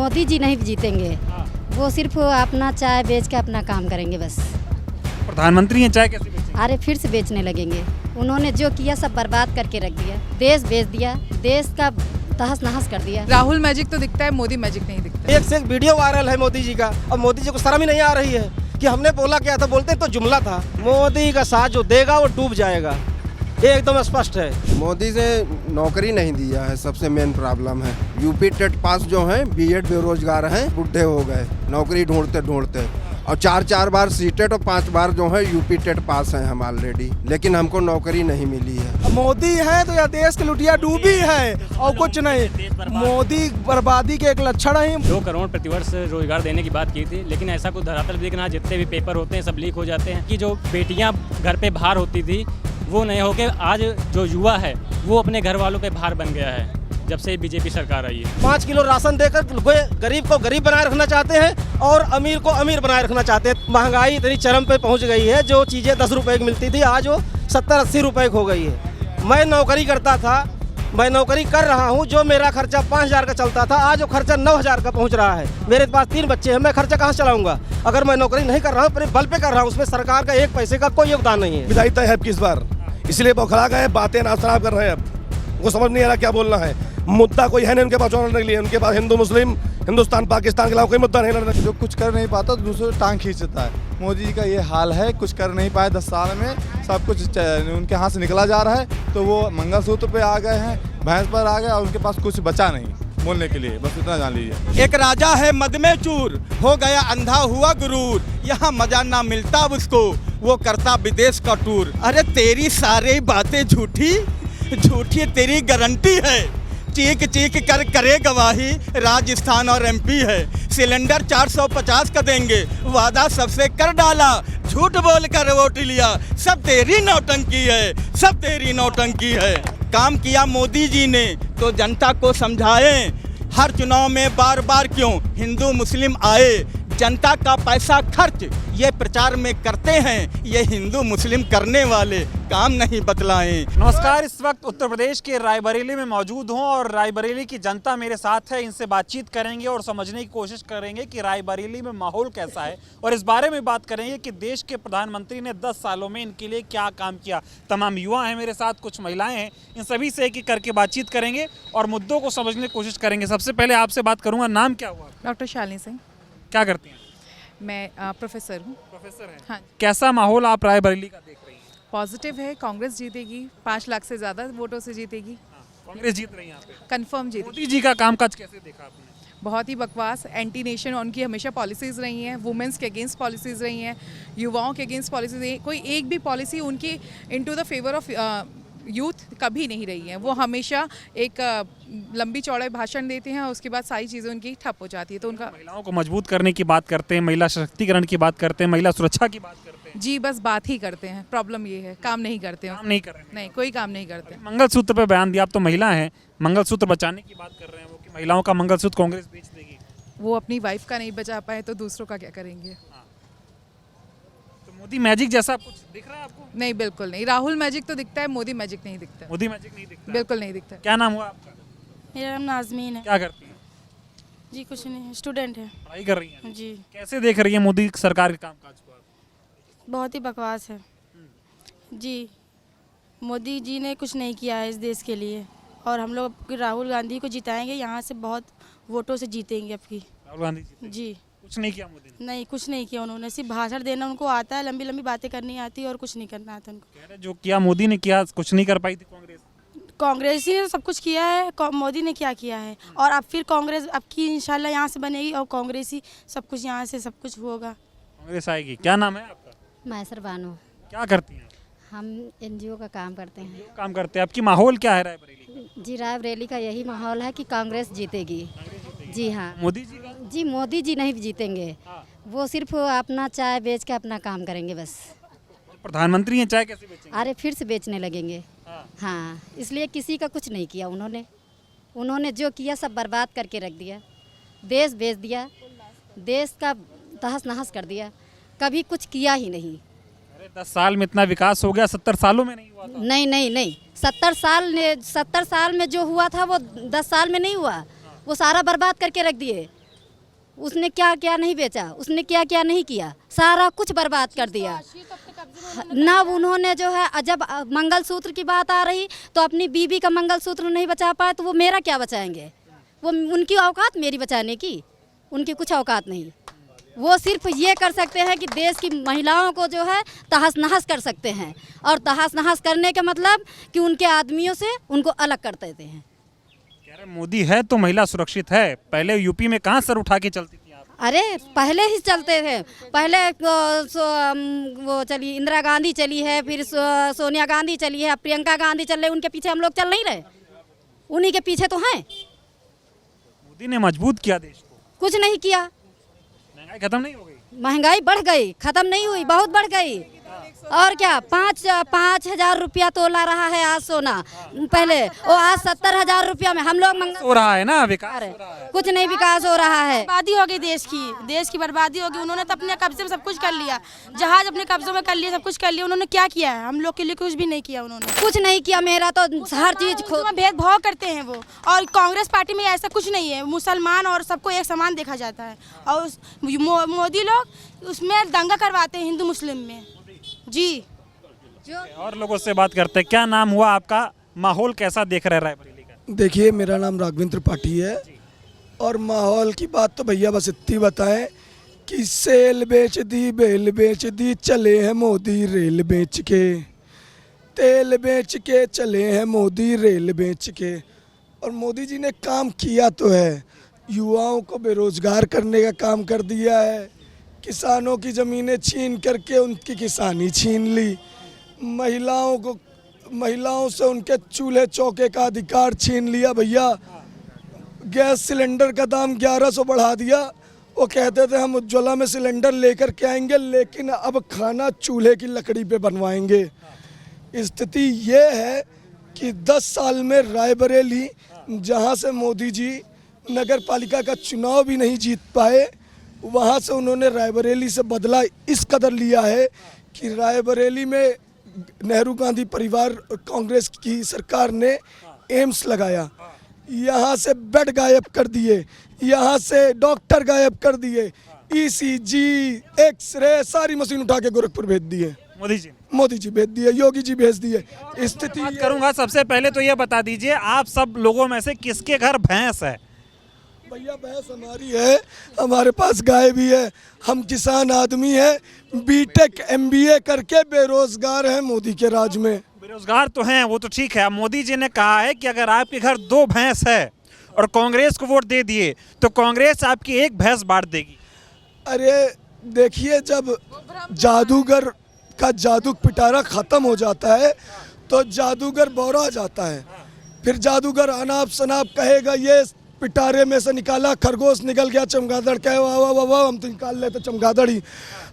मोदी जी नहीं जीतेंगे, वो सिर्फ अपना चाय बेच के अपना काम करेंगे बस। प्रधानमंत्री हैं, चाय कैसे बेचेंगे? अरे फिर से बेचने लगेंगे। उन्होंने जो किया सब बर्बाद करके रख दिया, देश बेच दिया, देश का तहस नहस कर दिया। राहुल मैजिक तो दिखता है, मोदी मैजिक नहीं दिखता। एक से एक वीडियो वायरल है मोदी जी का, और मोदी जी को शर्म ही नहीं आ रही है कि हमने बोला क्या था। बोलते तो जुमला था, मोदी का साथ जो देगा वो डूब जाएगा, ये एकदम स्पष्ट है। मोदी से नौकरी नहीं दिया है, सबसे मेन प्रॉब्लम है। यूपी टेट पास जो हैं बीएड बेरोजगार हैं, बुढ़े हो गए नौकरी ढूंढते ढूंढते, और 4 बार सीटेट और 5 बार जो है यूपी टेट पास हैं हम ऑलरेडी, लेकिन हमको नौकरी नहीं मिली है। मोदी है तो यह देश की लुटिया डूबी है और कुछ नहीं। मोदी बर्बादी के एक लक्षण है। 2 करोड़ प्रतिवर्ष रोजगार देने की बात की थी, लेकिन ऐसा कुछ धरातल देखना, जितने भी पेपर होते हैं सब लीक हो जाते हैं। कि जो बेटियां घर पे भार होती थी वो नहीं होके आज जो युवा है वो अपने घर वालों पे भार बन गया है जब से बीजेपी सरकार आई है। 5 किलो राशन देकर गरीब को गरीब बनाए रखना चाहते हैं और अमीर को अमीर बनाए रखना चाहते हैं। महंगाई इतनी चरम पे पहुंच गई है, जो चीज़ें 10 रुपए की मिलती थी आज वो 70-80 रुपए की हो गई है। मैं नौकरी करता था, मैं नौकरी कर रहा हूं, जो मेरा खर्चा 5,000 का चलता था आज वो खर्चा 9,000 का पहुंच रहा है। मेरे पास 3 बच्चे हैं, मैं खर्चा कहाँ चलाऊंगा? अगर मैं नौकरी नहीं कर रहा हूँ, अपने बल पे कर रहा हूँ, उसमें सरकार का 1 पैसे का कोई योगदान नहीं है। विदाई तय है किस बार, इसलिए बौखला गए, बातें ना शराब कर रहे हैं। अब वो समझ नहीं आ रहा क्या बोलना है। मुद्दा कोई है नहीं उनके पास लड़ने के लिए, उनके पास हिंदू मुस्लिम, हिंदुस्तान पाकिस्तान के अलावा कोई मुद्दा नहीं लड़ने। जो कुछ कर नहीं पाता दूसरे टांग खींचता है। मोदी जी का ये हाल है, कुछ कर नहीं पाए 10 साल में, सब कुछ उनके हाथ से निकला जा रहा है। तो वो मंगलसूत्र पे आ गए हैं, भैंस पर आ गए, और उनके पास कुछ बचा नहीं बोलने के लिए, बस इतना जान लीजिए। एक राजा है मद में चूर, हो गया अंधा हुआ गुरूर, यहाँ मजा ना मिलता उसको, वो करता विदेश का टूर। अरे तेरी सारी बातें झूठी झूठी तेरी गारंटी है, चीख चीख कर करे गवाही, राजस्थान और एमपी है। सिलेंडर 450 का देंगे, वादा सबसे कर डाला, झूठ बोल कर वोट लिया, सब तेरी नौटंकी है, सब तेरी नौटंकी है। काम किया मोदी जी ने तो जनता को समझाएं, हर चुनाव में बार बार क्यों हिंदू मुस्लिम आए, जनता का पैसा खर्च ये प्रचार में करते हैं, ये हिंदू मुस्लिम करने वाले काम नहीं बतलाएं। नमस्कार, इस वक्त उत्तर प्रदेश के रायबरेली में मौजूद हूं और रायबरेली की जनता मेरे साथ है। इनसे बातचीत करेंगे और समझने की कोशिश करेंगे कि रायबरेली में माहौल कैसा है, और इस बारे में बात करेंगे कि देश के प्रधानमंत्री ने 10 सालों में इनके लिए क्या काम किया। तमाम युवा हैं मेरे साथ, कुछ महिलाएं हैं, इन सभी से एक एक करके बातचीत करेंगे और मुद्दों को समझने की कोशिश करेंगे। सबसे पहले आपसे बात करूँगा, नाम क्या हुआ? डॉक्टर शालिनी सिंह। क्या करती हैं? मैं प्रोफेसर हूँ। प्रोफेसर हैं। हाँ, कैसा माहौल आप रायबरेली का देख रही हैं? पॉजिटिव है, कांग्रेस जीतेगी, 5 लाख से ज़्यादा वोटों से जीतेगी। कांग्रेस जीत रही है यहाँ पे? कंफर्म जीतेगी। मोदी जी का कामकाज कैसे देखा आपने? बहुत ही बकवास, एंटी नेशन उनकी हमेशा पॉलिसीज़ रही हैं, वुमेंस के अगेंस्ट पॉलिसीज़ रही हैं, युवाओं के अगेंस्ट पॉलिसीज़ रही हैं। कोई एक भी पॉलिसी उनकी into the favour of youth कभी नहीं रही है। वो हमेशा एक लंबी चौड़े भाषण देते हैं और उसके बाद सारी चीज़ें उनकी ठप हो जाती है। तो उनका महिलाओं को मजबूत करने की बात करते हैं, महिला सशक्तिकरण की बात करते हैं, महिला सुरक्षा की बात करते हैं। जी, बस बात ही करते हैं। प्रॉब्लम ये है, काम नहीं करते हैं। काम नहीं कर रहे हैं। नहीं, कोई काम नहीं करते। मंगलसूत्र पे बयान दिया, आप तो महिला हैं, मंगलसूत्र बचाने की बात कर रहे हैं वो, कि महिलाओं का मंगलसूत्र कांग्रेस बेच देगी। वो अपनी वाइफ का नहीं बचा पाए तो दूसरों का क्या करेंगे? तो मोदी मैजिक जैसा कुछ दिख रहा है आपको? नहीं, बिल्कुल नहीं। राहुल मैजिक तो दिखता है, मोदी मैजिक नहीं दिखता। मोदी मैजिक नहीं दिखता? बिल्कुल नहीं दिखता। क्या नाम हुआ आपका? मेरा नाम नाजमीन है। क्या करती हैं? जी कुछ नहीं, स्टूडेंट है। पढ़ाई कर रही हैं? जी। कैसे देख रही है मोदी सरकार के कामकाज को आप? बहुत ही बकवास है जी। मोदी जी ने कुछ नहीं किया है इस देश के लिए, और हम लोग राहुल गांधी को जिताएंगे, यहाँ से बहुत वोटों से जीतेंगे आपकी। राहुल गांधी जी कुछ नहीं किया मोदी ने? नहीं, कुछ नहीं किया उन्होंने, सिर्फ भाषण देना उनको आता है, लंबी लंबी बातें करनी आती है और कुछ नहीं करना आता उनको। कह रहे जो किया मोदी ने किया, कुछ नहीं कर पाई थी कांग्रेस। कांग्रेस ही ने सब कुछ किया है, मोदी ने क्या किया है? और अब फिर कांग्रेस अब की इंशाल्लाह यहाँ से बनेगी और कांग्रेस ही सब कुछ यहाँ से सब कुछ होगा। कांग्रेस आएगी। क्या नाम है आपका? मैसर बानो। क्या करती हैं? हम एनजीओ का काम करते हैं। काम करते हैं। आपकी माहौल क्या है रायबरेली? जी, रायबरेली का यही माहौल है कि कांग्रेस जीतेगी। जी हाँ। मोदी जी का? जी, मोदी जी नहीं जीतेंगे, वो सिर्फ अपना चाय बेच के अपना काम करेंगे बस। प्रधानमंत्री हैं, चाय कैसे बेचेंगे? अरे फिर से बेचने लगेंगे। हाँ, इसलिए किसी का कुछ नहीं किया उन्होंने जो किया सब बर्बाद करके रख दिया, देश बेच दिया, देश का तहस नहस कर दिया, कभी कुछ किया ही नहीं। अरे 10 साल में इतना विकास हो गया, 70 सालों में नहीं हुआ था? नहीं, 70 साल में जो हुआ था वो 10 साल में नहीं हुआ, वो सारा बर्बाद करके रख दिए। उसने क्या क्या नहीं बेचा, उसने क्या क्या नहीं किया, सारा कुछ बर्बाद कर दिया। ना उन्होंने जो है, जब मंगलसूत्र की बात आ रही तो अपनी बीवी का मंगलसूत्र नहीं बचा पाए तो वो मेरा क्या बचाएंगे? वो उनकी औकात मेरी बचाने की, उनकी कुछ औकात नहीं। वो सिर्फ ये कर सकते हैं कि देश की महिलाओं को जो है तहस नहस कर सकते हैं, और तहस नहस करने का मतलब कि उनके आदमियों से उनको अलग कर देते हैं। कह रहे मोदी है तो महिला सुरक्षित है, पहले यूपी में कहाँ सर उठा के चलती थी आप? अरे पहले ही चलते थे, पहले वो चली इंदिरा गांधी चली है, फिर सोनिया गांधी चली है, प्रियंका गांधी चल रही, उनके पीछे हम लोग चल नहीं रहे, उन्हीं के पीछे तो हैं। मोदी ने मजबूत किया देश को, कुछ नहीं किया। महंगाई खत्म नहीं हो गई? महंगाई बढ़ गई, खत्म नहीं हुई, बहुत बढ़ गई। और क्या, 5,000 रुपया तोला रहा है आज सोना, पहले वो आज 70,000 रुपया में हम लोग हो रहा है ना विकास? कुछ नहीं विकास हो रहा है। बर्बादी हो गई देश की बर्बादी हो गई। उन्होंने तो अपने कब्जे में सब कुछ कर लिया, जहाज अपने कब्जों में कर लिया, सब कुछ कर लिया। उन्होंने क्या किया है? हम लोग के लिए कुछ भी नहीं किया उन्होंने, कुछ नहीं किया। मेरा तो हर चीज भेदभाव करते हैं वो, और कांग्रेस पार्टी में ऐसा कुछ नहीं है, मुसलमान और सबको एक समान देखा जाता है। और मोदी लोग उसमें दंगा करवाते हैं हिंदू मुस्लिम में जी। और लोगों से बात करते हैं। क्या नाम हुआ आपका, माहौल कैसा देख रहे हैं रायबरेली का? देखिए, मेरा नाम राघवेंद्र त्रिपाठी है, और माहौल की बात तो भैया बस इतनी बताएं कि सेल बेच दी, बेल बेच दी, चले हैं मोदी रेल बेच के, तेल बेच के चले हैं मोदी रेल बेच के। और मोदी जी ने काम किया तो है, युवाओं को बेरोजगार करने का काम कर दिया है, किसानों की ज़मीनें छीन करके उनकी किसानी छीन ली, महिलाओं से उनके चूल्हे चौके का अधिकार छीन लिया। भैया गैस सिलेंडर का दाम 1100 बढ़ा दिया। वो कहते थे हम उज्ज्वला में सिलेंडर लेकर के आएंगे, लेकिन अब खाना चूल्हे की लकड़ी पे बनवाएंगे। स्थिति ये है कि 10 साल में रायबरेली, जहां से मोदी जी नगर पालिका का चुनाव भी नहीं जीत पाए, वहाँ से उन्होंने रायबरेली से बदला इस कदर लिया है कि रायबरेली में नेहरू गांधी परिवार कांग्रेस की सरकार ने एम्स लगाया, यहाँ से बेड गायब कर दिए, यहाँ से डॉक्टर गायब कर दिए, ईसीजी, एक्सरे सारी मशीन उठा के गोरखपुर भेज दिए। मोदी जी भेज दिए, योगी जी भेज दिए। स्थिति बात करूंगा, सबसे पहले तो ये बता दीजिए, आप सब लोगों में से किसके घर भैंस है? भैया भैंस हमारी है, हमारे पास गाय भी है, हम किसान आदमी हैं, बीटेक एमबीए करके बेरोजगार हैं मोदी के राज में। बेरोजगार तो हैं, वो तो ठीक है। मोदी जी ने कहा है कि अगर आपके घर 2 भैंस है और कांग्रेस को वोट दे दिए तो कांग्रेस आपकी 1 भैंस बांट देगी। अरे देखिए, जब जादूगर का जादू पिटारा खत्म हो जाता है तो जादूगर बौरा जाता है, फिर जादूगर अनाप शनाप कहेगा ये पिटारे में से निकाला खरगोश निकल गया, चमगादड़ कहे वाह वाह वाह वाह, हम तो निकाल लेते चमगादड़ ही।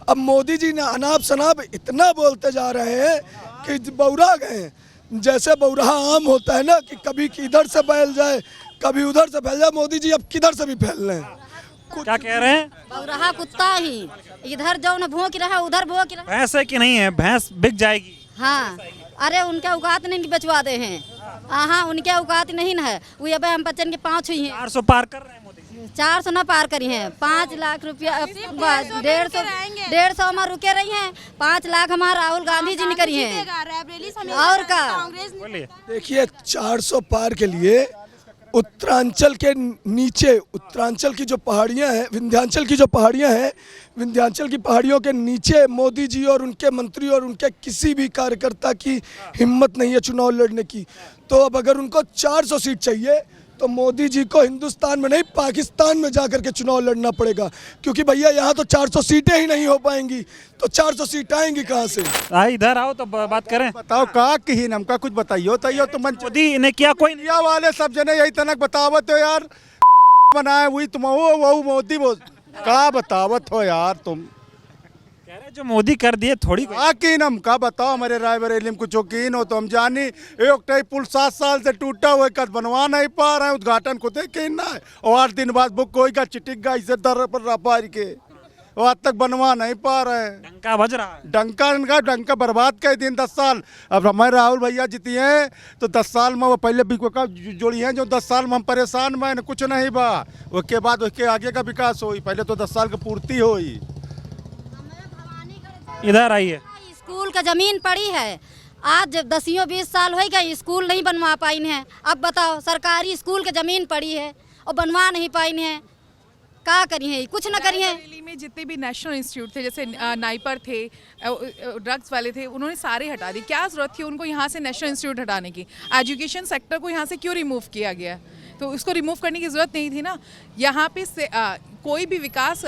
अब मोदी जी ने अनाप शनाप इतना बोलते जा रहे हैं कि बौरा गए। जैसे बौराहा आम होता है ना, कि कभी इधर से फैल जाए कभी उधर से फैल जाए, मोदी जी अब किधर से भी फैल रहे हैं। क्या कह रहे हैं? बौराहा कुत्ता ही, इधर जाओ ना भौंक रहा, उधर भौंक रहा। भैंस है कि नहीं है? भैंस बिक जाएगी। हाँ, अरे उनके औकात नहीं बचवा दे हैं। हाँ, उनके औकात नहीं ना है। वो अब हम बच्चन के 5 हुई हैं। 400 पार कर रहे हैं मोदी। 400 ना पार करी हैं, 5 लाख रुपया, 150 में रुके रही हैं। 5 लाख हमारा राहुल गांधी जी ने करी हैं। और का देखिए, 400 पार के लिए उत्तरांचल के नीचे, उत्तरांचल की जो पहाड़ियां हैं, विंध्याचल की जो पहाड़ियां हैं, विंध्याचल की पहाड़ियों के नीचे मोदी जी और उनके मंत्री और उनके किसी भी कार्यकर्ता की हिम्मत नहीं है चुनाव लड़ने की। तो अब अगर उनको 400 सीट चाहिए तो मोदी जी को हिंदुस्तान में नहीं, पाकिस्तान में जाकर के चुनाव लड़ना पड़ेगा, क्योंकि भैया यहाँ तो 400 सीटें ही नहीं हो पाएंगी, तो 400 सीट आएंगी कहाँ से? इधर आओ तो बात करें। बताओ का कि हमका कुछ बताइयो तैयो तो मन मोदी ने क्या कोई इंडिया वाले सब जने यही तनक बतावत हो यार, बनाए हुई तुम वो मोदी का बतावत हो यार तुम। कह रहे जो मोदी कर दिए थोड़ी यकीन हम का बताओ, हमारे रायबरेली में कुछ यकीन हो तो हम जानी। एक टाइप पुल 7 साल से टूटा हुआ कद बनवा नहीं पा रहे हैं, उद्घाटन को यकीन ना है, और 8 दिन बाद बुक होगा चिटिक गा इसे दर पर पार के वो आज तक बनवा नहीं पा रहे हैं। डंका बज रहा है। डंका बर्बाद कर दिन 10 साल। अब हमारे राहुल भैया जीती हैं तो 10 साल में वो पहले भी जोड़ी हैं जो 10 साल में हम परेशान में कुछ नहीं बा, उसके बाद उसके आगे का विकास हुई, पहले तो 10 साल की पूर्ति हुई। इधर आइए। स्कूल का जमीन पड़ी है, आज 10-20 साल हो गए स्कूल नहीं बनवा पाई हैं। अब बताओ सरकारी स्कूल की जमीन पड़ी है और बनवा नहीं पाई हैं, क्या करिए, कुछ ना करिए। दिल्ली में जितने भी नेशनल इंस्टीट्यूट थे, जैसे नाइपर थे, ड्रग्स वाले थे, उन्होंने सारे हटा दिए। क्या ज़रूरत थी उनको यहाँ से नेशनल इंस्टीट्यूट हटाने की? एजुकेशन सेक्टर को यहाँ से क्यों रिमूव किया गया? तो उसको रिमूव करने की ज़रूरत नहीं थी ना। यहाँ पे कोई भी विकास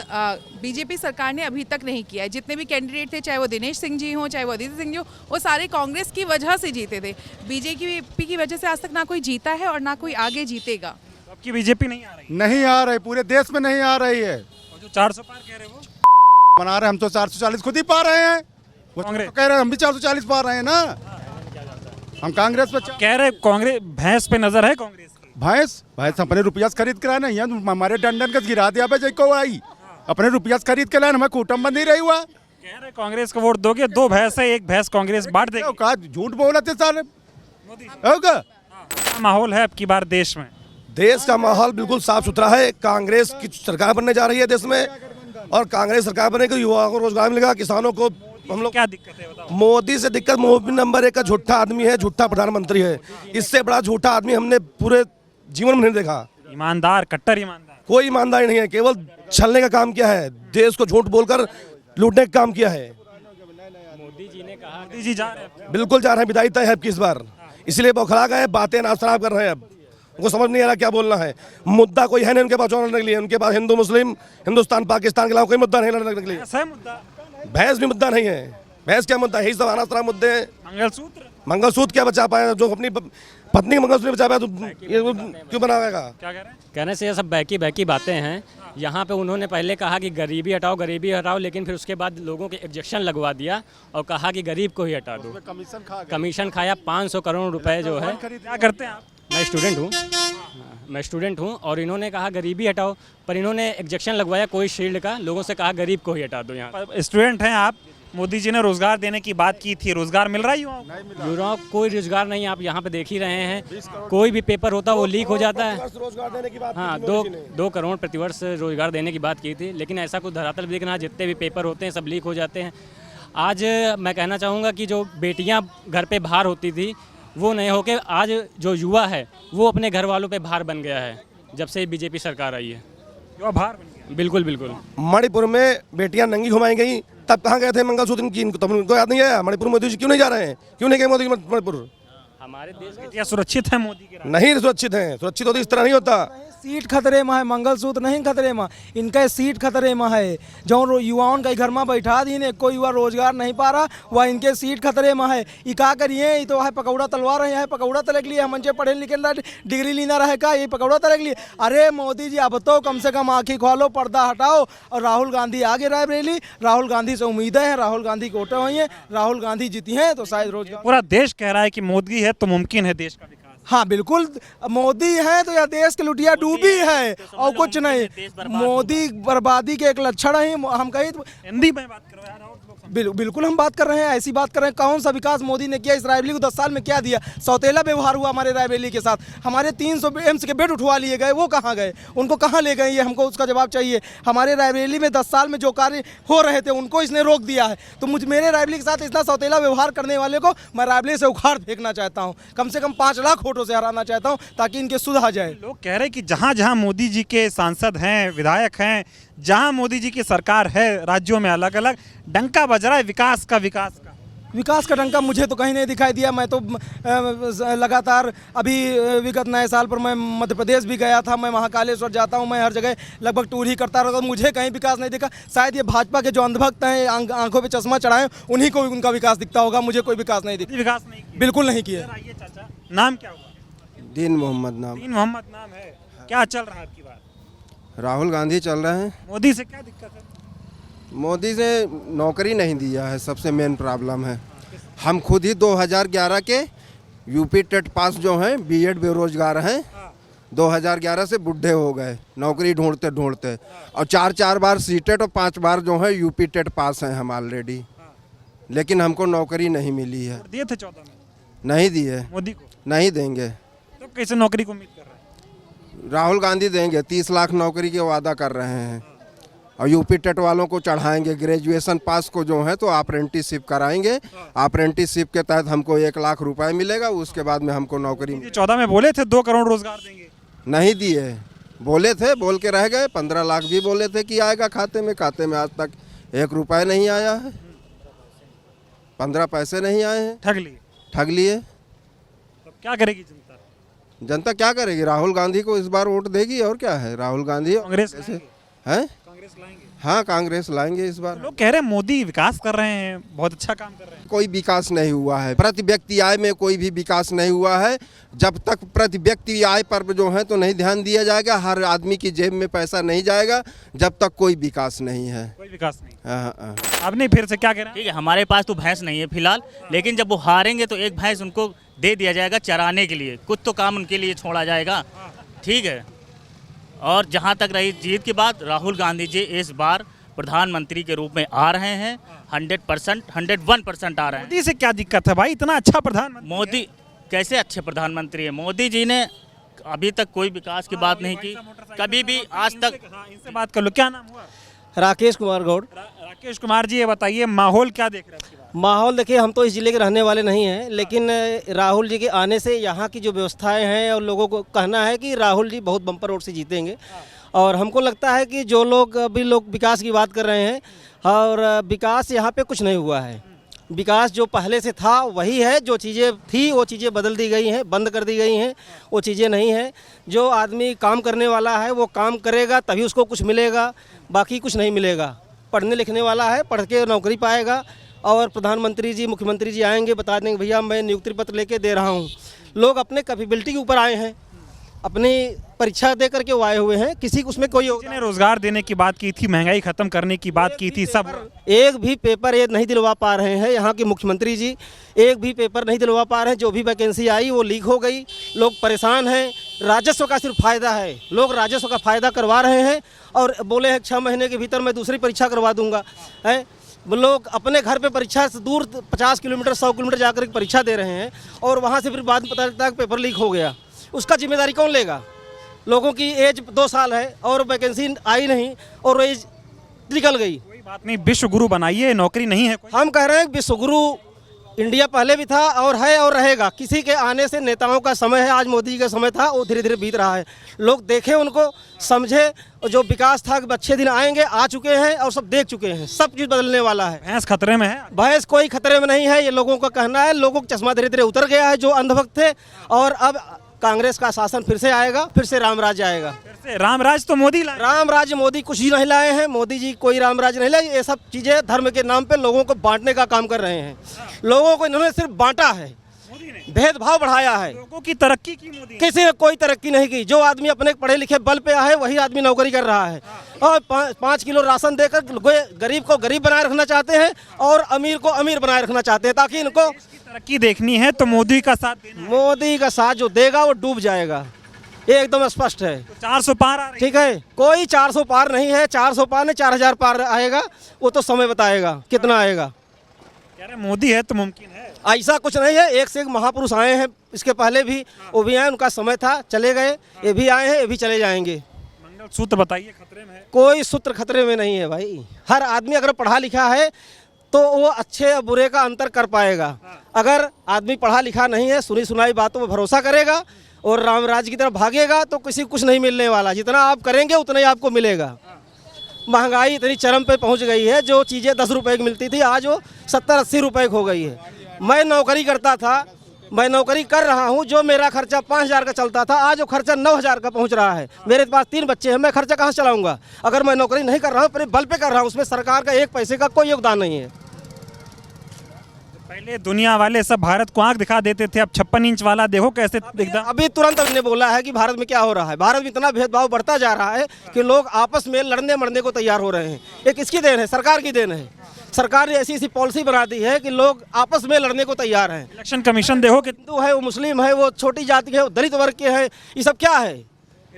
बीजेपी सरकार ने अभी तक नहीं किया है। जितने भी कैंडिडेट थे, चाहे वो दिनेश सिंह जी हों, चाहे वो अदिति सिंह जी हो, वो सारे कांग्रेस की वजह से जीते थे। बीजेपी की वजह से आज तक ना कोई जीता है और ना कोई आगे जीतेगा। आपकी बीजेपी नहीं आ रही? नहीं आ रही, पूरे देश में नहीं आ रही है। और जो 400 पार कह रहे वो बना रहे, हम तो 440 खुद ही पा रहे हैं। वो कांग्रेस तो कह रहे हैं हम भी 440 पा रहे हैं ना। हम कांग्रेस पे कह रहे कांग्रेस भैंस पे नजर है कांग्रेस की। भैंस अपने रुपया खरीद कर नहीं है, हमारे डंडन का गिरा दिया पे को आई अपने रुपया खरीद के लाइन, हमें कूटम बंद नहीं रही हुआ। कह रहे कांग्रेस को वोट दोगे, 2 भैंस है, 1 भैंस कांग्रेस बांट देगी। कहा झूठ बोला थे सारे होगा। क्या माहौल है अब की बार देश में? देश का माहौल बिल्कुल साफ सुथरा है। कांग्रेस की सरकार बनने जा रही है देश में, और कांग्रेस सरकार बने तो युवाओं को रोजगार मिलेगा, किसानों को। हम लोग क्या दिक्कत है बताओ? मोदी से दिक्कत, मोदी नंबर 1 का झूठा आदमी है, झूठा प्रधानमंत्री है। इससे बड़ा झूठा आदमी हमने पूरे जीवन में नहीं देखा। ईमानदार, कट्टर ईमानदार। कोई ईमानदारी नहीं है, केवल छलने का काम किया है, देश को झूठ बोलकर लूटने का काम किया है। मोदी जी ने कहा, मोदी जी जा रहे हैं। बिल्कुल जा रहे हैं, विदाई तय है आपकी इस बार, इसलिए बौखला गए, बातें नाश खराब कर रहे हैं। अब उनको समझ नहीं आ रहा क्या बोलना है। मुद्दा कोई है नहीं उनके पास लड़ने के लिए, उनके पास हिंदू मुस्लिम, हिंदुस्तान पाकिस्तान के अलावा कोई मुद्दा नहीं लड़ने के लिए। ऐसा है मुद्दा? भैंस भी मुद्दा नहीं है। भैंस क्या मुद्दा है? यही सब अनासरा मुद्दे हैं। मंगलसूत्र क्या बचा पाया? जो अपनी पत्नी मंगलसूत्र बचा पाया तो ये क्यों बनाएगा? क्या कह रहे हैं? कहने से ये सब बहकी बातें हैं। यहाँ पे उन्होंने पहले कहा कि गरीबी हटाओ, लेकिन फिर उसके बाद लोगों के इंजेक्शन लगवा दिया और कहा कि गरीब को ही हटा दो। कमीशन खाया 500 करोड़ रुपए जो है। क्या करते हैं आप? मैं स्टूडेंट हूँ और इन्होंने कहा गरीबी हटाओ, पर इन्होंने इंजेक्शन लगवाया कोई शील्ड का, लोगों से कहा गरीब को ही हटा दो। यहाँ स्टूडेंट हैं आप, मोदी जी ने रोजगार देने की बात की थी, रोजगार मिल रहा है युवाओं को? कोई रोजगार नहीं, आप यहाँ पे देख ही रहे हैं। कोई भी पेपर होता है वो लीक हो जाता है। हाँ, 2 करोड़ प्रतिवर्ष रोजगार देने की बात की थी, लेकिन ऐसा कुछ धरातल भी देखना, जितने भी पेपर होते हैं सब लीक हो जाते हैं। आज मैं कहना चाहूँगा कि जो बेटियाँ घर पे भार होती थी, वो नहीं होके आज जो युवा है वो अपने घर वालों पे भार बन गया है, जब से बीजेपी सरकार आई है। युवा भार बन गया? बिल्कुल। मणिपुर में बेटियां नंगी घुमाई गई, तब कहाँ गए थे मंगलसूत्र की? तब उनको याद नहीं आया? मणिपुर मोदी जी क्यों नहीं जा रहे हैं? क्यों नहीं गए मोदी मणिपुर? हमारे देश बेटियां सुरक्षित है मोदी के? नहीं सुरक्षित हैं। सुरक्षित होती इस तरह नहीं होता। सीट खतरे में है, मंगलसूत्र नहीं खतरे में, इनका सीट खतरे में है। जो युवाओं का घर में बैठा दी ने, कोई युवा रोजगार नहीं पा रहा, वह इनके सीट खतरे में है। ये क्या करिए? ये तो है पकौड़ा तलवा रहे हैं, पकौड़ा तलक लिए हम पढ़े लिखे डिग्री लेना रहे का, ये पकौड़ा तलक लिए। अरे मोदी जी अब तो कम से कम आँखी खोलो, पर्दा हटाओ। और राहुल गांधी आगे रायबरेली, राहुल गांधी से उम्मीदें हैं, राहुल गांधी की वोटें हुई हैं, राहुल गांधी जीती हैं तो शायद रोजगार। पूरा देश कह रहा है कि मोदी है तो मुमकिन है देश का विकास। हाँ बिल्कुल, मोदी है तो यह देश की लुटिया डूबी है और कुछ नहीं। मोदी बर्बादी के एक लक्षण है। हम कहीं हिंदी में बात करो यार, बिल्कुल हम बात कर रहे हैं, ऐसी बात कर रहे हैं। कौन सा विकास मोदी ने किया? इस रायबरेली को 10 साल में क्या दिया? सौतेला व्यवहार हुआ हमारे रायबरेली के साथ। हमारे 300 एम्स के बेड उठवा लिए गए, वो कहाँ गए? उनको कहाँ ले गए? ये हमको उसका जवाब चाहिए। हमारे रायबरेली में 10 साल में जो कार्य हो रहे थे उनको इसने रोक दिया है। तो मेरे रायबरेली के साथ इतना सौतेला व्यवहार करने वाले को मैं रायबरेली से उखाड़ फेंकना चाहता हूँ। कम से कम 5 लाख वोटों से हराना चाहता हूँ ताकि इनके सुध आ जाए। लोग कह रहे हैं कि जहाँ जहाँ मोदी जी के सांसद हैं, विधायक हैं, जहाँ मोदी जी की सरकार है राज्यों में अलग अलग, डंका बज रहा है विकास का डंका। मुझे तो कहीं नहीं दिखाई दिया। मैं तो लगातार अभी विगत नए साल पर मैं मध्य प्रदेश भी गया था, मैं महाकालेश्वर जाता हूँ, मैं हर जगह लगभग टूर ही करता रहता हूँ, मुझे कहीं विकास नहीं दिखा। शायद ये भाजपा के जो अंधभक्त हैं, आंखों पे चश्मा चढ़ाए, उन्हीं को उनका विकास दिखता होगा। मुझे कोई विकास नहीं दिखा। बिल्कुल नहीं किया। नाम क्या हुआ? दीन मोहम्मद नाम। दीन मोहम्मद नाम है। क्या चल रहा है आपकी बात? राहुल गांधी चल रहे हैं। मोदी से क्या दिक्कत है? मोदी से नौकरी नहीं दिया है, सबसे मेन प्रॉब्लम है। हम खुद ही 2011 के यूपी टेट पास जो हैं, बीएड बेरोजगार हैं, 2011 से बुढ़े हो गए नौकरी ढूंढते ढूंढते, और 4 बार सीटेट और 5 बार जो है यूपी टेट पास हैं हम ऑलरेडी, लेकिन हमको नौकरी नहीं मिली है। दिए थे 14 में, नहीं दिए, मोदी को नहीं देंगे। तो कैसे नौकरी को उम्मीद कर रहे हैं? राहुल गांधी देंगे, 30 लाख नौकरी के वादा कर रहे हैं, और यूपी टेट वालों को चढ़ाएंगे। ग्रेजुएशन पास को जो है तो अप्रेंटिसशिप कराएंगे, अप्रेंटिसशिप के तहत हमको 1 लाख रुपए मिलेगा, उसके बाद में हमको नौकरी। 14 में बोले थे 2 करोड़ रोजगार देंगे, नहीं दिए, बोले थे, बोल के रह गए। 15 लाख भी बोले थे कि आएगा खाते में आज तक 1 रुपया नहीं आया है, 15 पैसे नहीं आए हैं। ठग लिए। तब क्या करेगी जनता? जनता क्या करेगी? राहुल गांधी को इस बार वोट देगी, और क्या है। राहुल गांधी कांग्रेस है, कांग्रेस लाएंगे। हाँ कांग्रेस लाएंगे इस बार। लोग कह रहे हैं मोदी विकास कर रहे हैं, बहुत अच्छा काम कर रहे हैं। कोई विकास नहीं हुआ है, प्रति व्यक्ति आय में कोई भी विकास नहीं हुआ है। जब तक प्रति व्यक्ति आय पर जो है तो नहीं ध्यान दिया जाएगा, हर आदमी की जेब में पैसा नहीं जाएगा, जब तक कोई विकास नहीं है। कोई विकास नहीं। हाँ। आपने फिर से क्या कह रहे हैं? ठीक है, हमारे पास तो भैंस नहीं है फिलहाल, लेकिन जब वो हारेंगे तो एक भैंस उनको दे दिया जाएगा चराने के लिए, कुछ तो काम उनके लिए छोड़ा जाएगा। ठीक है, और जहाँ तक रही जीत की बात, राहुल गांधी जी इस बार प्रधानमंत्री के रूप में आ रहे हैं। 100%, 101% आ रहे हैं। मोदी से क्या दिक्कत है भाई? इतना अच्छा प्रधानमंत्री। मोदी कैसे अच्छे प्रधानमंत्री है? मोदी जी ने अभी तक कोई विकास की बात नहीं की, कभी भी आज तक। इनसे बात कर लो, क्या नाम हुआ? राकेश कुमार गौड़। राकेश कुमार जी, ये बताइए माहौल क्या देख रहे हैं? माहौल देखिए, हम तो इस ज़िले के रहने वाले नहीं हैं, लेकिन राहुल जी के आने से यहाँ की जो व्यवस्थाएं हैं और लोगों को कहना है कि राहुल जी बहुत बम्पर वोट से जीतेंगे। और हमको लगता है कि जो लोग अभी विकास की बात कर रहे हैं, और विकास यहाँ पे कुछ नहीं हुआ है। विकास जो पहले से था वही है, जो चीज़ें थी वो चीज़ें बदल दी गई हैं, बंद कर दी गई हैं, वो चीज़ें नहीं हैं। जो आदमी काम करने वाला है वो काम करेगा तभी उसको कुछ मिलेगा, बाकी कुछ नहीं मिलेगा। पढ़ने लिखने वाला है, पढ़ के नौकरी पाएगा, और प्रधानमंत्री जी, मुख्यमंत्री जी आएंगे, बता देंगे भैया मैं नियुक्ति पत्र लेके दे रहा हूँ। लोग अपने कैपेबिलिटी के ऊपर आए हैं, अपनी परीक्षा दे करके वो आए हुए हैं, किसी को उसमें कोई ने रोजगार देने की बात की थी, महंगाई खत्म करने की बात की थी, सब एक भी पेपर ये नहीं दिलवा पा रहे हैं। यहाँ के मुख्यमंत्री जी एक भी पेपर नहीं दिलवा पा रहे हैं। जो भी वैकेंसी आई वो लीक हो गई, लोग परेशान हैं। राजस्व का सिर्फ फायदा है, लोग राजस्व का फायदा करवा रहे हैं, और बोले हैं 6 महीने के भीतर मैं दूसरी परीक्षा करवा दूंगा। है लोग अपने घर पे परीक्षा से दूर 50 किलोमीटर 100 किलोमीटर जाकर परीक्षा दे रहे हैं, और वहाँ से फिर बाद में पता चलता है पेपर लीक हो गया। उसका जिम्मेदारी कौन लेगा? लोगों की एज 2 साल है और वैकेंसी आई नहीं, और एज निकल गई। कोई बात नहीं, विश्व गुरु बनाइए, नौकरी नहीं है कोई। हम कह रहे हैं विश्व गुरु इंडिया पहले भी था और है और रहेगा। किसी के आने से नेताओं का समय है, आज मोदी जी का समय था, वो धीरे धीरे बीत रहा है। लोग देखें, उनको समझे, और जो विकास था अच्छे दिन आएंगे, आ चुके हैं और सब देख चुके हैं, सब चीज़ बदलने वाला है। भैंस खतरे में है? भैंस कोई खतरे में नहीं है, ये लोगों का कहना है। लोगों का चश्मा धीरे धीरे उतर गया है जो अंधभक्त थे, और अब कांग्रेस का शासन फिर से आएगा, फिर से रामराज आएगा। फिर से रामराज तो मोदी लाए। रामराज मोदी कुछ ही नहीं लाए हैं, मोदी जी कोई रामराज नहीं लाए। ये सब चीज़ें धर्म के नाम पे लोगों को बांटने का काम कर रहे हैं। लोगों को इन्होंने सिर्फ बांटा है, भेदभाव बढ़ाया है। लोगों की तरक्की की मोदी? किसी ने कोई तरक्की नहीं की। जो आदमी अपने पढ़े लिखे बल पे आए वही आदमी नौकरी कर रहा है, और 5 किलो राशन देकर गरीब को गरीब बनाए रखना चाहते हैं, और अमीर को अमीर बनाए रखना चाहते हैं, ताकि इनको तरक्की देखनी है तो मोदी का साथ देना है। मोदी का साथ जो देगा वो डूब जाएगा, ये एकदम स्पष्ट है। 400 पार आ रही है। ठीक है, कोई 400 पार नहीं है, 400 पार नहीं, 4000 पार आएगा, वो तो समय बताएगा कितना आएगा। कह रहे मोदी है तो मुमकिन है। ऐसा कुछ नहीं है, एक से एक महापुरुष आए हैं, इसके पहले भी वो भी आए, उनका समय था, चले गए, ये भी आए हैं, ये भी चले जाएंगे। मंगलसूत्र बताइए खतरे में है? कोई सूत्र खतरे में नहीं है भाई। हर आदमी अगर पढ़ा लिखा है तो वो अच्छे और बुरे का अंतर कर पाएगा। अगर आदमी पढ़ा लिखा नहीं है, सुनी सुनाई बातों में भरोसा करेगा और रामराज की तरफ भागेगा तो किसी कुछ नहीं मिलने वाला। जितना आप करेंगे उतना ही आपको मिलेगा। महंगाई इतनी चरम पे पहुंच गई है, जो चीज़ें 10 रुपए की मिलती थी आज वो 70-80 रुपए की हो गई है। मैं नौकरी करता था, मैं नौकरी कर रहा हूं, जो मेरा खर्चा 5000 का चलता था आज वो खर्चा 9000 का पहुंच रहा है। मेरे पास 3 बच्चे हैं, मैं खर्चा कहां से चलाऊंगा? अगर मैं नौकरी नहीं कर रहा हूं, अपने बल पे कर रहा हूं, उसमें सरकार का 1 पैसे का कोई योगदान नहीं है। पहले दुनिया वाले सब भारत को आंख दिखा देते थे, अब 56 इंच वाला देखो कैसे दिखता। अभी तुरंत हमने बोला है कि भारत में क्या हो रहा है। भारत में इतना भेदभाव बढ़ता जा रहा है कि लोग आपस में लड़ने मरने को तैयार हो रहे हैं। ये किसकी देन है? सरकार की देन है। सरकार ने ऐसी पॉलिसी बना दी है कि लोग आपस में लड़ने को तैयार हैं। इलेक्शन कमीशन देखो कि हिंदू है, वो मुस्लिम है, वो छोटी जाति है, वो दलित वर्ग के हैं, ये सब क्या है?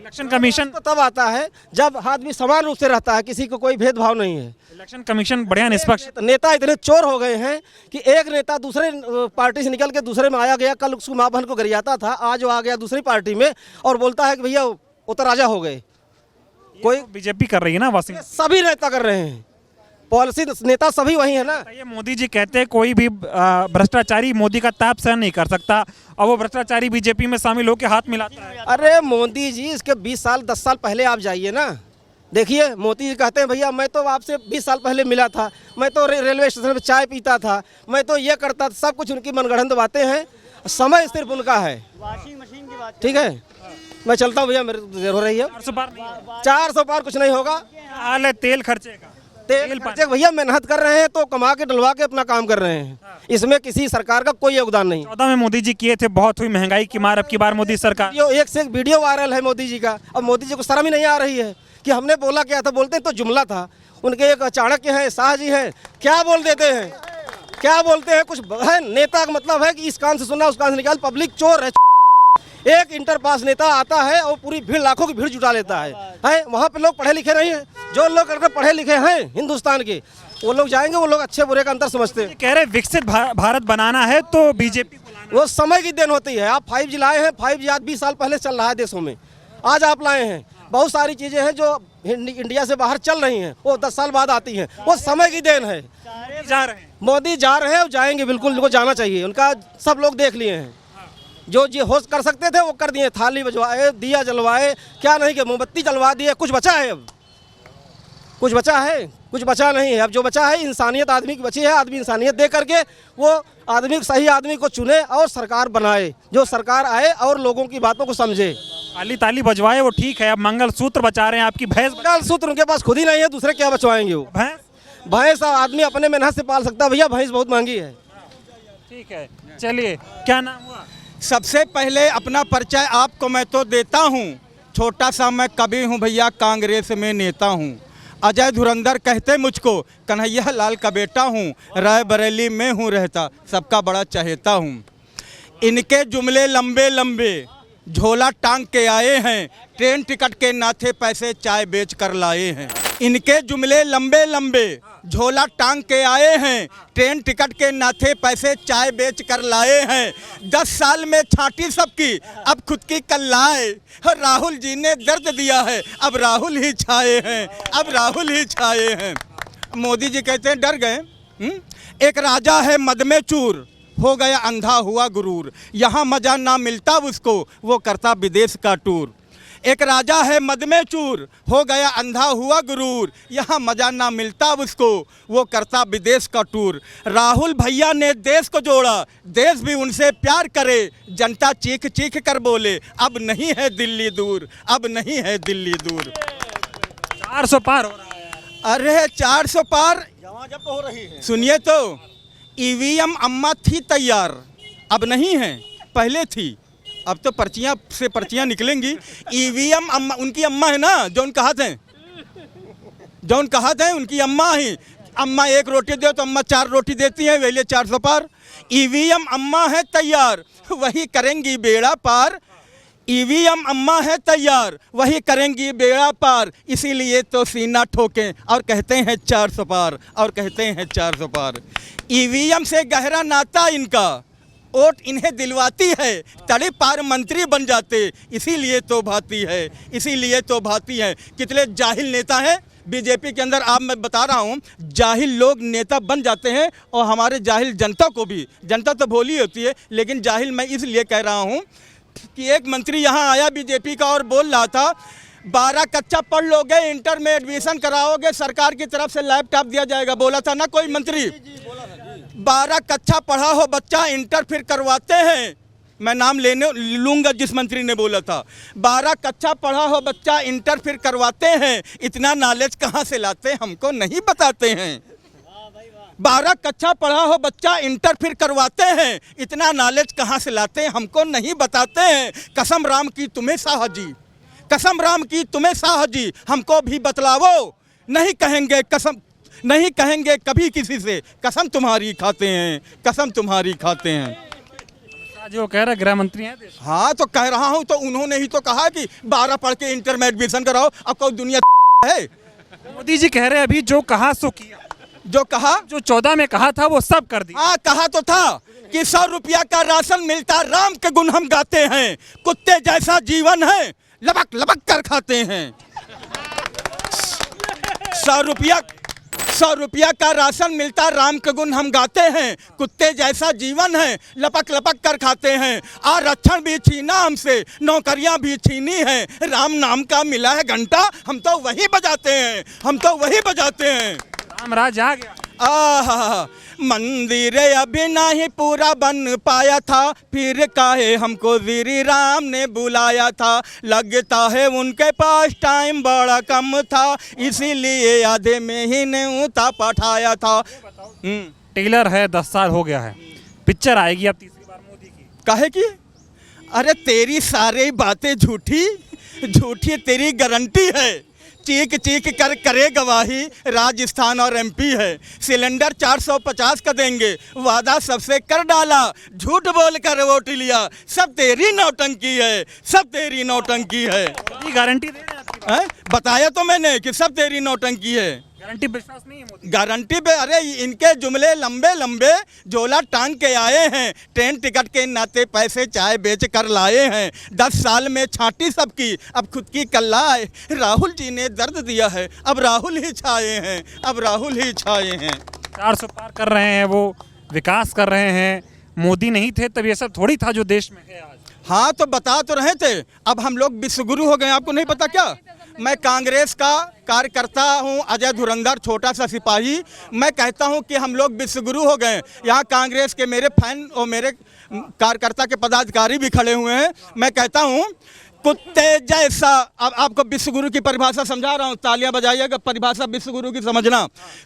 इलेक्शन कमीशन तो तब आता है जब आदमी समान रूप से रहता है, किसी को कोई भेदभाव नहीं है। इलेक्शन कमीशन बढ़िया निष्पक्ष नेता इतने चोर हो गए हैं कि एक नेता दूसरे पार्टी से निकल के दूसरे में आया गया, कल उसको माँ बहन को गरियाता था, आज वो आ गया दूसरी पार्टी में और बोलता है कि भैया वो तो राजा हो गए। कोई बीजेपी कर रही है ना वाशिंगटन, सभी नेता कर रहे हैं, पॉलिसी नेता सभी वही है ना। ये मोदी जी कहते हैं कोई भी भ्रष्टाचारी मोदी का ताप सहन नहीं कर सकता, और वो भ्रष्टाचारी बीजेपी में शामिल होकर हाथ मिलाता है। अरे मोदी जी इसके 20 साल 10 साल पहले आप जाइए ना, देखिए मोदी जी कहते हैं भैया मैं तो आपसे 20 साल पहले मिला था, मैं तो रेलवे स्टेशन पर चाय पीता था, मैं तो ये करता था, सब कुछ उनकी मनगढ़ंत बातें हैं, समय सिर्फ उनका है। वॉशिंग मशीन की बात, ठीक है, मैं चलता हूँ भैया, मेरे देर हो रही है। 400 पार कुछ नहीं होगा। हाल है तेल खर्चे का, तेल खर्चे भैया मेहनत कर रहे हैं तो कमा के डलवा के अपना काम कर रहे हैं, इसमें किसी सरकार का कोई योगदान नहीं। 14 में मोदी जी किए थे, बहुत हुई महंगाई की मार, अब की बार मोदी सरकार। एक से एक वीडियो वायरल है मोदी जी का, अब मोदी जी को शर्म ही नहीं आ रही है कि हमने बोला क्या था, बोलते हैं तो जुमला था। उनके एक चाणक्य हैं, शाह जी हैं, क्या बोल देते हैं, क्या बोलते हैं, कुछ है। नेता का मतलब है कि इस कान से सुनना उस कान से निकाल, पब्लिक चोर है। एक इंटर पास नेता आता है और पूरी भीड़, लाखों की भीड़ जुटा लेता है। वहाँ पे लोग पढ़े लिखे नहीं हैं, जो लोग अगर पढ़े लिखे हैं हिंदुस्तान के, वो लोग जाएंगे, वो लोग अच्छे बुरे का अंतर समझते हैं। कह रहे विकसित भारत बनाना है तो बीजेपी को, वो समय की देन होती है। आप 5G लाए हैं, 5G आज 20 साल पहले चल रहा है देशों में, आज आप लाए हैं। बहुत सारी चीजें हैं जो इंडिया से बाहर चल रही हैं, वो 10 साल बाद आती हैं, वो समय की देन है। जा रहे हैं मोदी जा रहे हैं और जाएंगे, बिल्कुल उनको जाना चाहिए, उनका सब लोग देख लिए हैं। जो जी होश कर सकते थे वो कर दिए, थाली बजवाए, दिया जलवाए, क्या नहीं कि मोमबत्ती जलवा दिए। कुछ बचा है अब, कुछ बचा है, कुछ बचा नहीं है। अब जो बचा है इंसानियत आदमी की बची है, आदमी इंसानियत दे करके वो आदमी, सही आदमी को चुने और सरकार बनाए, जो सरकार आए और लोगों की बातों को समझे। ताली ताली बजवाए वो ठीक है, अब मंगलसूत्र बचा रहे हैं, आपकी भैंस। मंगलसूत्र उनके पास खुद ही नहीं है, दूसरे क्या बचवाएंगे वो। भैंस आदमी अपने मेहनत से पाल सकता है भैया, भैंस बहुत महंगी है। ठीक है, चलिए, क्या नाम हुआ? सबसे पहले अपना परिचय आपको मैं तो देता हूँ, छोटा सा मैं कवि हूँ भैया, कांग्रेस में नेता हूँ। अजय धुरंधर कहते मुझको, कन्हैया लाल का बेटा हूँ, रायबरेली में हूँ रहता, सबका बड़ा चहेता हूँ। इनके जुमले लंबे लंबे, झोला टांग के आए हैं, ट्रेन टिकट के नाथे पैसे चाय बेच कर लाए हैं। इनके जुमले लंबे लंबे, झोला टांग के आए हैं, ट्रेन टिकट के नाथे पैसे चाय बेच कर लाए हैं। 10 साल में छाटी सबकी, अब खुद की कल्लाए। राहुल जी ने दर्द दिया है, अब राहुल ही छाए हैं, अब राहुल ही छाए हैं। मोदी जी कहते हैं डर गए। एक राजा है मद में चूर, हो गया अंधा हुआ गुरूर, यहाँ मजा ना मिलता उसको, वो करता विदेश का टूर। एक राजा है मद में चूर, हो गया अंधा हुआ गुरूर, यहाँ मजा ना मिलता उसको, वो करता विदेश का टूर। राहुल भैया ने देश को जोड़ा, देश भी उनसे प्यार करे, जनता चीख चीख कर बोले, अब नहीं है दिल्ली दूर, अब नहीं है दिल्ली दूर। 400 पार हो रहा है। अरे 400 पार जब तो हो रही है। सुनिए तो, ईवीएम अम्मा थी तैयार, अब नहीं है, पहले थी, अब तो पर्चियाँ से पर्चियाँ निकलेंगी। ईवीएम अम्मा, उनकी अम्मा है ना, जौन कहात हैं, जौन कहात हैं उनकी अम्मा ही। अम्मा 1 रोटी दो तो अम्मा 4 रोटी देती हैं, वही 400 पार। ईवीएम अम्मा है तैयार, वही करेंगी बेड़ा पार। ईवीएम अम्मा है तैयार, वही करेंगी बेड़ा पार, इसीलिए तो सीना ठोकें और कहते हैं 400 पार, और कहते हैं 400 पार। ईवीएम से गहरा नाता इनका, वोट इन्हें दिलवाती है, तड़े पार मंत्री बन जाते, इसीलिए तो भाती है, इसीलिए तो भाती है। कितने जाहिल नेता हैं बीजेपी के अंदर, आप मैं बता रहा हूँ, जाहिल लोग नेता बन जाते हैं, और हमारे जाहिल जनता को भी, जनता तो भोली होती है, लेकिन जाहिल मैं इसलिए कह रहा हूँ कि एक मंत्री यहाँ आया बीजेपी का और बोल रहा था 12 कच्चा पढ़ लोगे, इंटर में एडमिशन कराओगे, सरकार की तरफ से लैपटॉप दिया जाएगा, बोला था ना कोई मंत्री। 12 कच्चा पढ़ा हो बच्चा इंटर फिर करवाते हैं, मैं नाम लेने लूँगा जिस मंत्री ने बोला था। 12 कच्चा पढ़ा हो बच्चा इंटर फिर करवाते हैं, इतना नॉलेज कहाँ से लाते हमको नहीं बताते हैं। 12 कच्चा पढ़ा हो बच्चा इंटर फिर करवाते हैं, इतना नॉलेज कहाँ से लाते हमको नहीं बताते हैं। कसम राम की तुम्हें शाह जी, कसम राम की तुम्हें शाह जी, हमको भी बतलावो, नहीं कहेंगे कसम, नहीं कहेंगे कभी किसी से, कसम तुम्हारी खाते हैं, कसम तुम्हारी खाते हैं। जो कह रहा है गृह मंत्री हैं देश के। हाँ तो कह रहा हूँ, तो उन्होंने ही तो कहा कि 12 पढ़ के इंटर में एडमिशन कराओ। अब कोई दुनिया है? मोदी जी कह रहे हैं अभी जो कहा सो किया, जो कहा, जो 14 में कहा था वो सब कर दिया। हाँ कहा तो था कि 100 रुपया का राशन मिलता, राम के गुण हम गाते हैं, कुत्ते जैसा जीवन है, लबक लबक कर खाते हैं। 100 रुपया का राशन मिलता, राम के गुण हम गाते हैं, कुत्ते जैसा जीवन है, लपक लपक कर खाते हैं। आरक्षण भी छीना हमसे, नौकरियां भी छीनी है, राम नाम का मिला है घंटा, हम तो वही बजाते हैं, हम तो वही बजाते हैं। राम राज आ गया। आहा, मंदिर अभी नहीं पूरा बन पाया था, फिर काहे हमको श्री राम ने बुलाया था। लगता है उनके पास टाइम बड़ा कम था, इसीलिए आधे में ही न्योता पठाया था। टेलर है, 10 साल हो गया है, पिक्चर आएगी अब तीसरी बार मोदी की। काहे की? अरे तेरी सारी बातें झूठी झूठी तेरी गारंटी है। चीख चीख कर करे गवाही, राजस्थान और एमपी है। सिलेंडर 450 का देंगे, वादा सबसे कर डाला, झूठ बोल कर वोट लिया। सब तेरी नौटंकी है, सब तेरी नौटंकी है। ये गारंटी दे रहे हैं आपकी बात। बताया तो मैंने कि सब तेरी नौटंकी है। गारंटी विश्वास नहीं है मोदी? गारंटी पे अरे इनके जुमले लंबे लंबे, झोला टांग के आए हैं, ट्रेन टिकट के नाते पैसे चाय बेच कर लाए हैं। 10 साल में छाटी सबकी, अब खुद की कल्लाए। राहुल जी ने दर्द दिया है, अब राहुल ही छाए हैं, अब राहुल ही छाए हैं। 400 पार कर रहे हैं, वो विकास कर रहे हैं। मोदी नहीं थे तब ये सब थोड़ी था जो देश में है आज। हाँ तो बता तो रहे थे, अब हम लोग विश्वगुरु हो गए, आपको नहीं पता क्या? मैं कांग्रेस का कार्यकर्ता हूं, अजय धुरंधर, छोटा सा सिपाही। मैं कहता हूं कि हम लोग विश्वगुरु हो गए। यहाँ कांग्रेस के मेरे फैन और मेरे कार्यकर्ता के पदाधिकारी भी खड़े हुए हैं। मैं कहता हूं कुत्ते जैसा, अब आपको विश्वगुरु की परिभाषा समझा रहा हूँ, तालियां बजाइएगा, परिभाषा विश्वगुरु की समझना।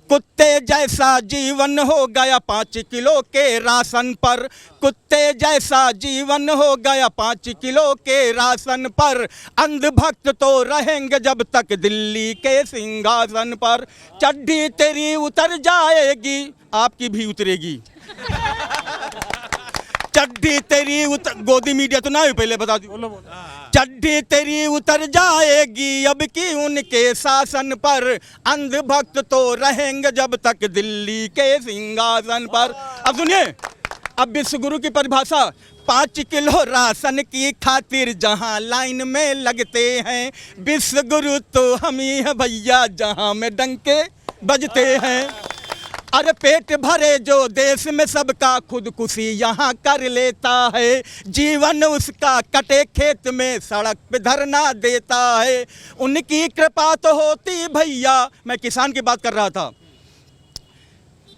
कुत्ते जैसा जीवन हो गया 5 किलो के राशन पर, कुत्ते जैसा जीवन हो गया 5 किलो के राशन पर। अंधभक्त तो रहेंगे जब तक दिल्ली के सिंहासन पर। चड्डी तेरी उतर जाएगी, आपकी भी उतरेगी। चड्डी तेरी उतर, गोदी मीडिया तो ना हुई, पहले बता दी। चड्डी तेरी उतर जाएगी अब की उनके शासन पर। अंधभक्त तो रहेंगे जब तक दिल्ली के सिंहासन पर। अब सुनिए, अब विश्वगुरु की परिभाषा। 5 किलो राशन की खातिर जहां लाइन में लगते हैं, विश्वगुरु तो हम ही हैं भैया, जहां में डंके बजते हैं। अरे पेट भरे जो देश में सबका, खुदकुशी यहाँ कर लेता है। जीवन उसका कटे खेत में, सड़क पे धरना देता है। उनकी कृपा तो होती भैया, मैं किसान की बात कर रहा था।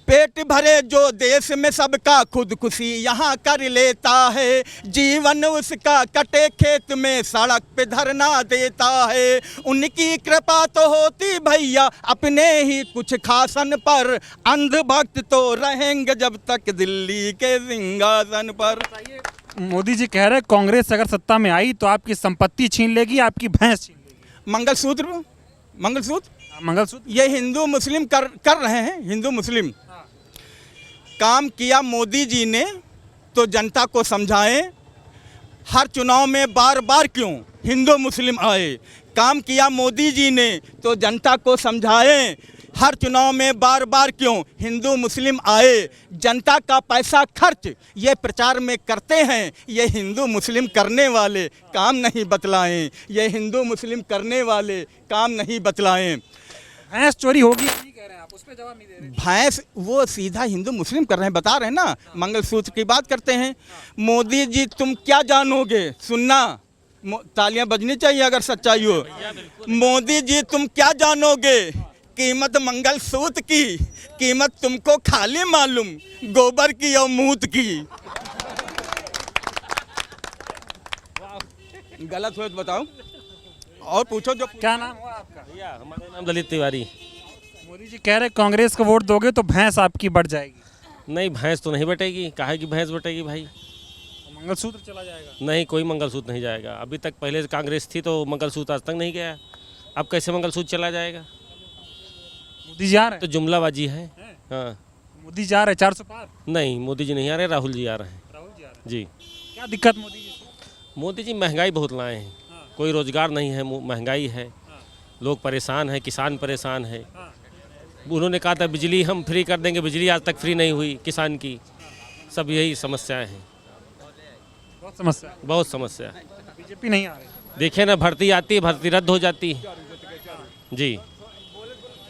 पेट भरे जो देश में सबका, खुदकुशी यहाँ कर लेता है। जीवन उसका कटे खेत में, सड़क पे धरना देता है। उनकी कृपा तो होती भैया अपने ही कुछ खासन पर। अंधभक्त तो रहेंगे जब तक दिल्ली के सिंहासन पर। मोदी जी कह रहे हैं कांग्रेस अगर सत्ता में आई तो आपकी संपत्ति छीन लेगी, आपकी भैंस छीन लेगी। मंगलसूत्र, मंगलसूत्र ये हिंदू मुस्लिम कर रहे हैं, हिंदू मुस्लिम। काम किया मोदी जी ने तो जनता को समझाएं। हर चुनाव में बार बार क्यों हिंदू मुस्लिम आए? काम किया मोदी जी ने तो जनता को समझाएं। हर चुनाव में बार बार क्यों हिंदू मुस्लिम आए? जनता का पैसा खर्च ये प्रचार में करते हैं, ये हिंदू मुस्लिम करने वाले काम नहीं बतलाएं। ये हिंदू मुस्लिम करने वाले काम नहीं बतलाएं। भैंस चोरी होगी नहीं कह रहे हैं आप, उस पर जवाब नहीं दे रहे। भैंस वो सीधा हिंदू मुस्लिम कर रहे हैं, बता रहे हैं ना। मंगलसूत्र की बात करते हैं। मोदी जी तुम क्या जानोगे, सुनना, तालियां बजनी चाहिए अगर सच्चाई हो। मोदी जी तुम क्या जानोगे कीमत मंगलसूत्र की? कीमत तुमको खाली मालूम गोबर की और मूत की। गलत हो तो बताओ और पूछो। जो क्या नाम हुआ आपका? भैया हमारा नाम ललित तिवारी। मोदी जी कह रहे कांग्रेस को वोट दोगे तो भैंस आपकी बढ़ जाएगी। नहीं, भैंस तो नहीं बटेगी। काहे की भैंस बटेगी भाई? मंगलसूत्र चला जाएगा? नहीं, कोई मंगलसूत्र नहीं जाएगा। अभी तक पहले कांग्रेस थी तो मंगलसूत्र आज तक नहीं गया, अब कैसे मंगलसूत्र चला जाएगा? मोदी जी आ रहे हैं तो जुमलाबाजी है। हाँ, मोदी जी आ रहे 400 पार? नहीं, मोदी जी नहीं आ रहे, राहुल जी आ रहे हैं। राहुल जी आ रहे हैं। जी। क्या दिक्कत मोदी जी से? मोदी जी महंगाई बहुत लाए हैं, कोई रोजगार नहीं है, महंगाई है, लोग परेशान हैं, किसान परेशान है। उन्होंने कहा था बिजली हम फ्री कर देंगे, बिजली आज तक फ्री नहीं हुई किसान की। सब यही समस्याएं हैं, बहुत समस्या है। बीजेपी नहीं आ रही, देखिए ना, भर्ती आती है, भर्ती रद्द हो जाती है जी,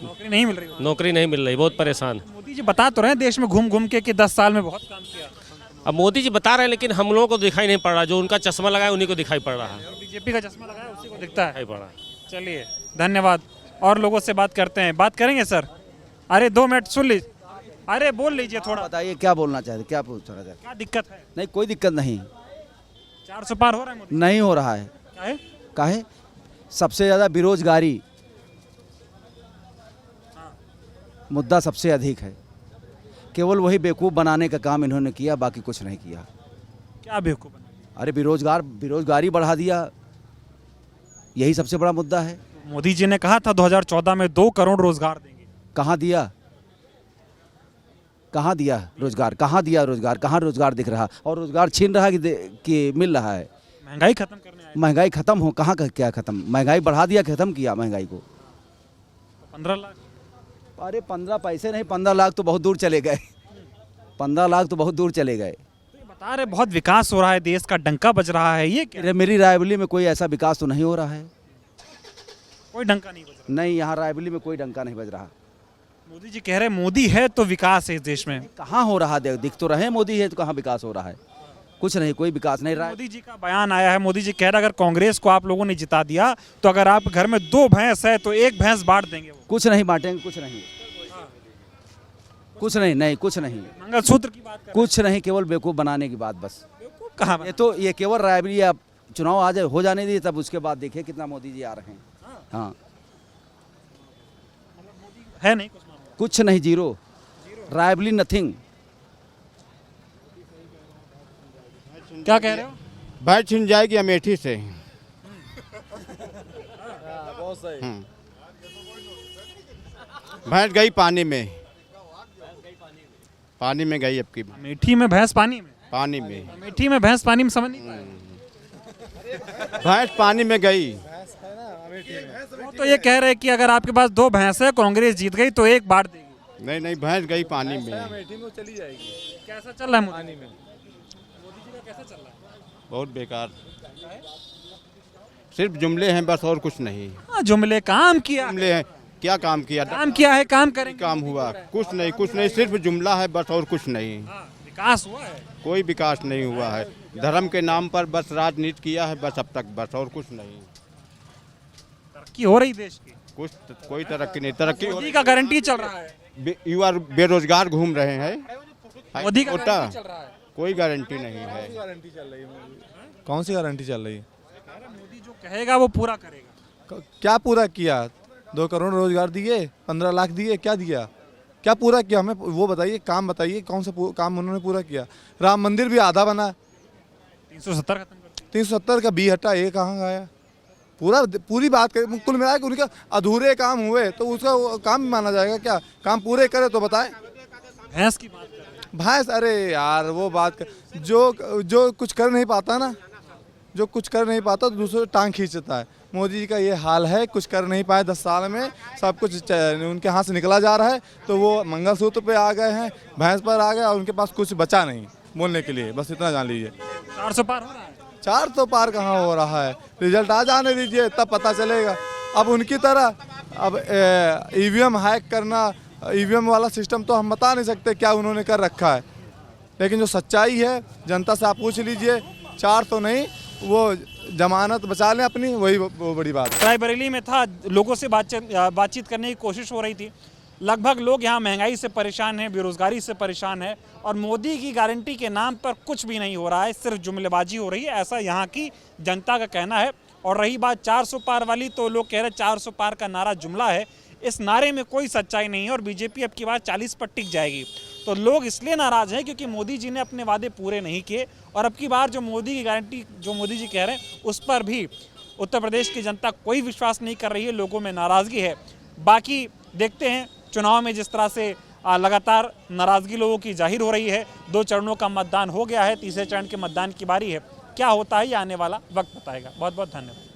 नौकरी नहीं मिल रही। नौकरी नहीं मिल रही, बहुत परेशान। मोदी जी बता तो रहे हैं देश में घूम घूम के कि 10 साल में बहुत काम किया। अब मोदी जी बता रहे हैं, लेकिन हम लोगों को दिखाई नहीं पड़ रहा, जो उनका चश्मा लगा है उन्हीं को दिखाई पड़ रहा है, बीजेपी का चश्मा लगाया उसी को दिखता है। दिखाई पड़ रहा है। चलिए धन्यवाद। और लोगों से बात करते हैं, बात करेंगे सर। अरे 2 मिनट सुन लीजिए, अरे बोल लीजिए थोड़ा, बताइए क्या बोलना चाहते, क्या पूछना चाहते? क्या दिक्कत है? नहीं, कोई दिक्कत नहीं, 400 पार हो रहा है मोदी? नहीं हो रहा है। क्या है? काहे? सबसे ज़्यादा बेरोजगारी मुद्दा सबसे अधिक है। केवल वही बेवकूफ़ बनाने का काम इन्होंने किया, बाकी कुछ नहीं किया। क्या बेवकूफ़ बना? अरे बेरोजगारी बढ़ा दिया, यही सबसे बड़ा मुद्दा है। मोदी जी ने कहा था 2014 में 2 करोड़ रोजगार देंगे। कहाँ दिया? कहाँ दिया रोजगार? कहाँ दिया रोजगार? कहाँ रोजगार दिख रहा? और रोजगार छीन रहा कि मिल रहा है? महंगाई खत्म करने आए। महंगाई खत्म हो, कहाँ का क्या खत्म? महंगाई बढ़ा दिया, खत्म किया महंगाई को। 15 लाख। अरे 15 पैसे नहीं, 15 लाख तो बहुत दूर चले गए। 15 लाख तो बहुत दूर चले गए। तो बता रहे बहुत विकास हो रहा है, देश का डंका बज रहा है, ये क्या? मेरी रायबरेली में कोई ऐसा विकास तो नहीं हो रहा है। कोई डंका नहीं बज रहा? नहीं, यहाँ रायबरेली में कोई डंका नहीं बज रहा। मोदी जी कह रहे मोदी है तो विकास है इस देश में। कहाँ हो रहा? दिख तो रहे मोदी है तो कहाँ विकास हो रहा है? कुछ नहीं, कोई विकास नहीं रहा। मोदी जी का बयान आया है, मोदी जी कह रहे अगर कांग्रेस को आप लोगों ने जिता दिया तो अगर आप घर में 2 भैंस है तो 1 भैंस बांट देंगे वो। कुछ नहीं बांटेंगे, कुछ नहीं, कुछ नहीं, नहीं कुछ नहीं, मंगलसूत्र की बात कर कुछ नहीं, केवल बेवकूफ़ बनाने की बात बस। कहा? ये केवल रायबरेली आप चुनाव आज हो जाने दिए, तब उसके बाद देखिए कितना मोदी जी आ रहे हैं। हाँ, है नहीं कुछ नहीं, जीरो, रायबरेली नथिंग। क्या कह रहे हो? भैंस छिन जाएगी अमेठी से। भैंस गई पानी में, पानी में गई अब की। अमेठी में भैंस पानी में? पानी में, अमेठी में भैंस पानी में, समझ नहीं पाया। भैंस पानी में गई। वो तो ये कह रहे हैं कि अगर आपके पास 2 भैंस है, कांग्रेस जीत गई तो 1 बांट देगी। नहीं नहीं, भैंस गई पानी में। अमेठी में चली जाएगी। कैसा चल रहा है मोदी में? मोदी जी का कैसा चल रहा है? बहुत बेकार, सिर्फ जुमले हैं बस, और कुछ नहीं। हाँ, जुमले। काम किया? जुमले हैं, क्या काम किया? काम किया है, काम करेंगे। काम हुआ कुछ नहीं, कुछ नहीं, सिर्फ जुमला है बस, और कुछ नहीं। विकास हुआ है? कोई विकास नहीं हुआ है, धर्म के नाम पर बस राजनीति किया है बस अब तक, बस और कुछ नहीं। तरक्की हो रही देश की? कोई तरक्की नहीं, तरक्की मोदी का गारंटी चल रहा है। युवा बेरोजगार घूम रहे हैं। मोदी का गारंटी चल रहा है? कोई गारंटी नहीं है। कौन सी गारंटी चल रही है? मोदी जो कहेगा वो पूरा करेगा। क्या पूरा किया? 2 करोड़ रोजगार दिए, 15 लाख दिए, क्या दिया? क्या पूरा किया? हमें वो बताइए, काम बताइए, कौन सा काम उन्होंने पूरा किया? राम मंदिर भी आधा बना, 370 खत्म कर दिया। 370 का बी हटा, ये कहाँ गया? पूरी बात करें, कुल मिला के उनका अधूरे काम हुए तो उसका काम माना जाएगा क्या? काम पूरे करे तो बताएं। भैंस की बात कर रहे हैं। भैंस, अरे यार वो बात कर, जो कुछ कर नहीं पाता ना, जो कुछ कर नहीं पाता तो दूसरे टांग खींचता है। मोदी जी का ये हाल है, कुछ कर नहीं पाए 10 साल में, सब कुछ उनके हाथ से निकला जा रहा है। तो वो मंगलसूत्र पे आ गए हैं, भैंस पर आ गए और उनके पास कुछ बचा नहीं बोलने के लिए, बस इतना जान लीजिए। 400 पार हो रहा है? 400 पार कहाँ हो रहा है? रिजल्ट आ जाने दीजिए, तब पता चलेगा। अब उनकी तरह अब ईवीएम हैक करना, ईवीएम वाला सिस्टम तो हम बता नहीं सकते क्या उन्होंने कर रखा है, लेकिन जो सच्चाई है जनता से आप पूछ लीजिए। 4 तो नहीं, वो जमानत बचा लें अपनी, वही वो बड़ी बात है। रायबरेली में था, लोगों से बातचीत करने की कोशिश हो रही थी। लगभग लोग यहाँ महंगाई से परेशान हैं, बेरोजगारी से परेशान है, और मोदी की गारंटी के नाम पर कुछ भी नहीं हो रहा है, सिर्फ जुमलेबाजी हो रही है, ऐसा यहाँ की जनता का कहना है। और रही बात 400 पार वाली, तो लोग कह रहे 400 पार का नारा जुमला है, इस नारे में कोई सच्चाई नहीं है और बीजेपी अब की बार 40 पर टिक जाएगी। तो लोग इसलिए नाराज हैं क्योंकि मोदी जी ने अपने वादे पूरे नहीं किए, और अब की बार जो मोदी की गारंटी, जो मोदी जी कह रहे हैं, उस पर भी उत्तर प्रदेश की जनता कोई विश्वास नहीं कर रही है, लोगों में नाराज़गी है। बाकी देखते हैं चुनाव में जिस तरह से लगातार नाराजगी लोगों की जाहिर हो रही है। 2 चरणों का मतदान हो गया है, तीसरे चरण के मतदान की बारी है। क्या होता है ये आने वाला वक्त बताएगा। बहुत बहुत धन्यवाद।